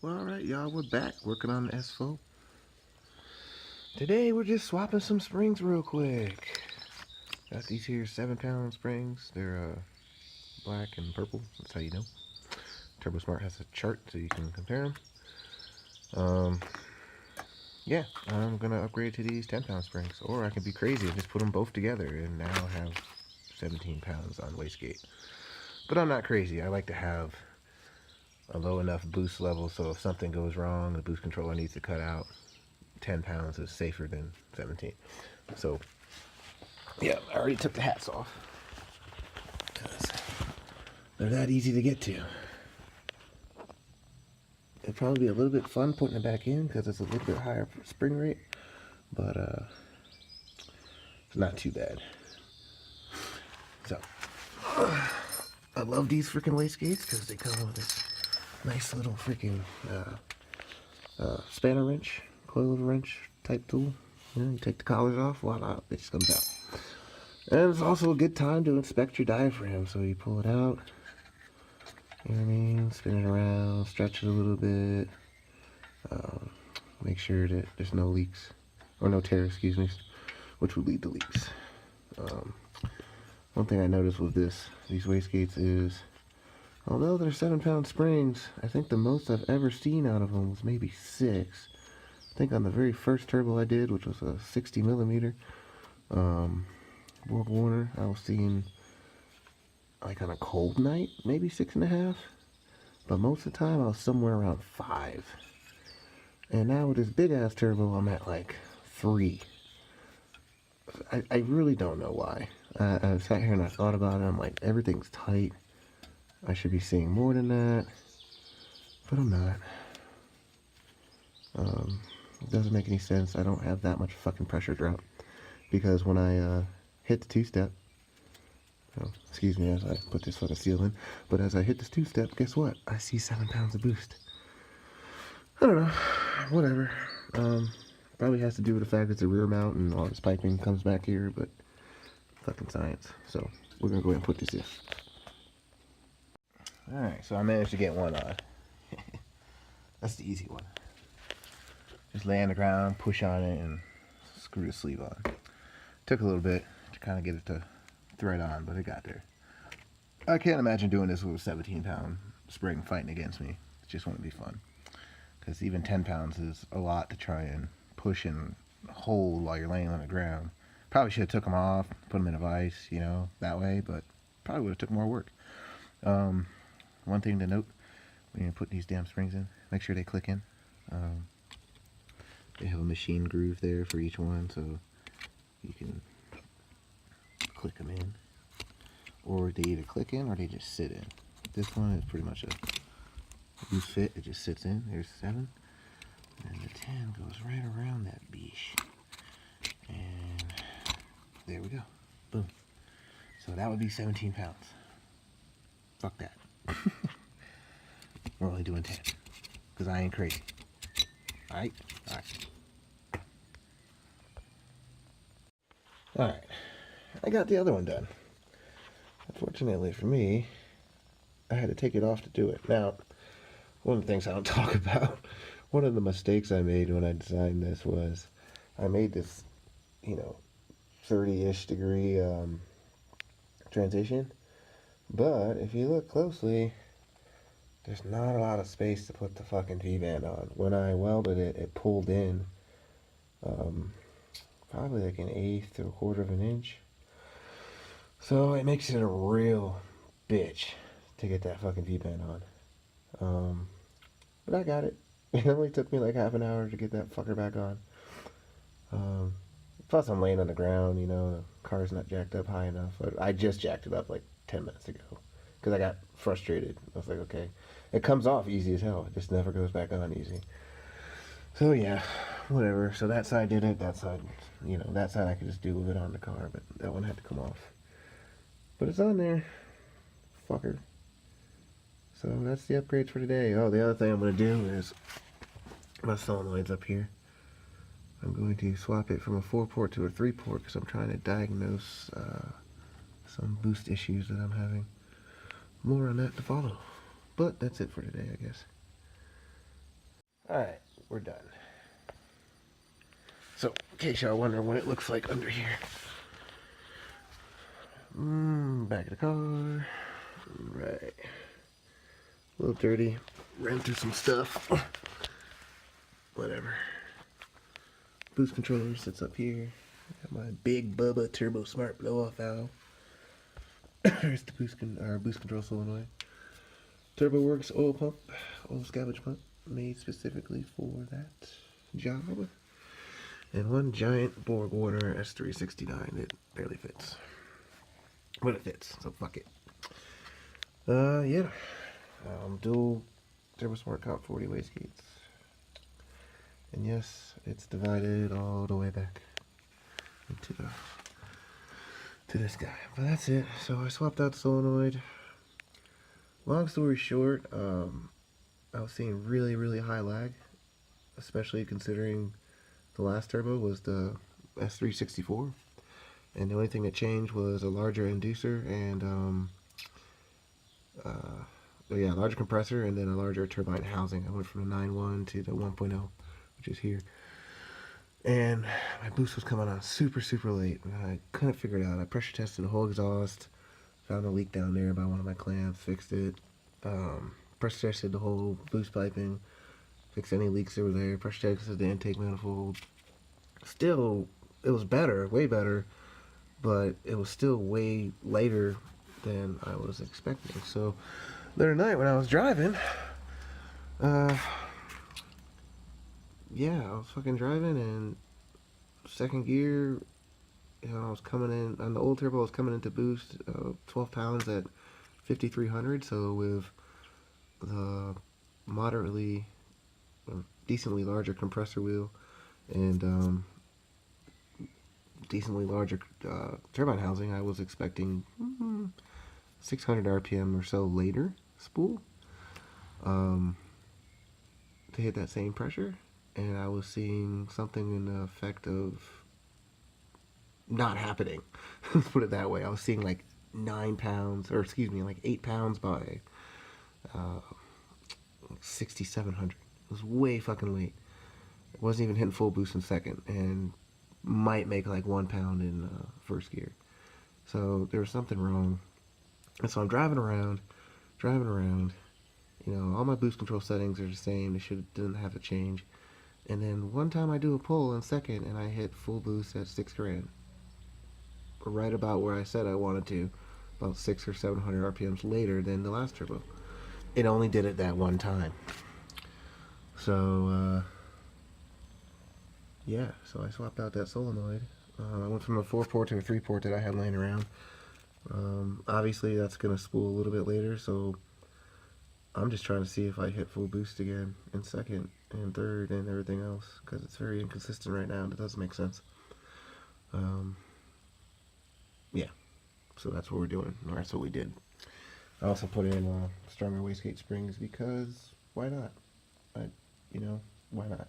Well, alright, y'all, we're back working on the S4. Today we're just swapping some springs real quick. Got these here 7-pound springs. They're black and purple. That's how you know. TurboSmart has a chart so you can compare them. Yeah, I'm gonna upgrade to these 10-pound springs, or I can be crazy and just put them both together and now have 17 pounds on Wastegate. But I'm not crazy. I like to have a low enough boost level so if something goes wrong, the boost controller needs to cut out. 10 pounds is safer than 17. So, yeah, I already took the hats off because they're that easy to get to. It'd probably be a little bit fun putting it back in because it's a little bit higher spring rate, but it's not too bad. So, I love these freaking wastegates because they come with this nice little freaking spanner wrench, coil wrench type tool. You take the collars off, voila, it just comes out. And it's also a good time to inspect your diaphragm. So you pull it out, you know what I mean, spin it around, stretch it a little bit, make sure that there's no leaks, or no tear, excuse me, which would lead to leaks. One thing I noticed with these wastegates is, although they're 7-pound springs, I think the most I've ever seen out of them was maybe 6. I think on the very first turbo I did, which was a 60 millimeter, World Warner, I was seeing, like on a cold night, maybe 6.5. But most of the time I was somewhere around 5. And now with this big ass turbo, I'm at like 3. I really don't know why. I sat here and I thought about it. I'm like, everything's tight. I should be seeing more than that. But I'm not. It doesn't make any sense. I don't have that much fucking pressure drop. Because when I hit the two-step, oh, excuse me as I put this fucking seal in, but as I hit this two-step, guess what? I see 7 pounds of boost. I don't know. Whatever. Probably has to do with the fact it's a rear mount and all this piping comes back here, but fucking science. So we're gonna go ahead and put this in. Alright, so I managed to get one on. That's the easy one. Just lay on the ground, push on it, and screw the sleeve on. Took a little bit to kind of get it to thread on, but it got there. I can't imagine doing this with a 17-pound spring fighting against me. It just wouldn't be fun. Because even 10 pounds is a lot to try and push and hold while you're laying on the ground. Probably should have took them off, put them in a vise, you know, that way, but probably would have took more work. One thing to note, when you put these damn springs in, make sure they click in. They have a machine groove there for each one, so you can click them in. Or they either click in or they just sit in. This one is pretty much a loose fit, it just sits in. There's 7. And the 10 goes right around that beach. And there we go. Boom. So that would be 17 pounds. Fuck that. We're only doing 10. Because I ain't crazy. Alright? Alright. Alright. I got the other one done. Unfortunately for me, I had to take it off to do it. Now, one of the things I don't talk about, one of the mistakes I made when I designed this was I made this, 30-ish degree transition. But if you look closely, there's not a lot of space to put the fucking V-band on. When I welded it, it pulled in probably like 1/8 to 1/4 of an inch. So it makes it a real bitch to get that fucking V-band on. But I got it. It only took me like half an hour to get that fucker back on. Plus I'm laying on the ground, the car's not jacked up high enough. I just jacked it up like 10 minutes ago because I got frustrated. I was like, okay, it comes off easy as hell. It just never goes back on easy. So yeah, whatever. So that side did it. That side, that side I could just do with it on the car, but that one had to come off. But it's on there, fucker. So that's the upgrades for today. Oh, the other thing I'm going to do is my solenoid's up here. I'm going to swap it from a 4-port to a 3-port because I'm trying to diagnose some boost issues that I'm having. More on that to follow. But that's it for today, I guess. Alright, we're done. So, in case y'all wonder what it looks like under here. Back of the car. Right. A little dirty. Ran through some stuff. Whatever. Boost controller sits up here. Got my big Bubba Turbo Smart blow-off valve. Here's the boost control solenoid. Turbo Works oil pump, oil scavenge pump, made specifically for that job. And one giant Borg Warner S369 that barely fits. But it fits, so fuck it. Yeah. Dual Turbo Smart Comp 40 wastegates. And yes, it's divided all the way back into this guy. But that's it. So I swapped out the solenoid. Long story short, I was seeing really, really high lag, especially considering the last turbo was the S364, and the only thing that changed was a larger inducer and larger compressor and then a larger turbine housing. I went from the 9.1 to the 1.0, which is here. And my boost was coming on super, super late, and I couldn't figure it out. I pressure tested the whole exhaust, found a leak down there by one of my clamps, fixed it. Pressure tested the whole boost piping, fixed any leaks that were there. Pressure tested the intake manifold. Still, it was better, way better, but it was still way later than I was expecting. So, the other night when I was driving, yeah, I was fucking driving, and second gear, I was coming in, on the old turbo, I was coming into boost 12 pounds at 5,300, so with the moderately, or decently larger compressor wheel, and decently larger turbine housing, I was expecting 600 RPM or so later spool to hit that same pressure. And I was seeing something in the effect of not happening. Let's put it that way. I was seeing like 9 pounds, or excuse me, like 8 pounds by 6,700. It was way fucking late. It wasn't even hitting full boost in second, and might make like 1 pound in first gear. So there was something wrong. And so I'm driving around. You know, all my boost control settings are the same. They didn't have to change. And then one time I do a pull in second and I hit full boost at 6 grand. Right about where I said I wanted to, about 600 or 700 RPMs later than the last turbo. It only did it that one time. So, yeah, so I swapped out that solenoid. I went from a 4-port to a 3-port that I had laying around. Obviously that's going to spool a little bit later, so I'm just trying to see if I hit full boost again in second and third and everything else, because it's very inconsistent right now and it doesn't make sense. Yeah, so that's what we're doing, or that's what we did. I also put in stronger wastegate springs because why not? Why not?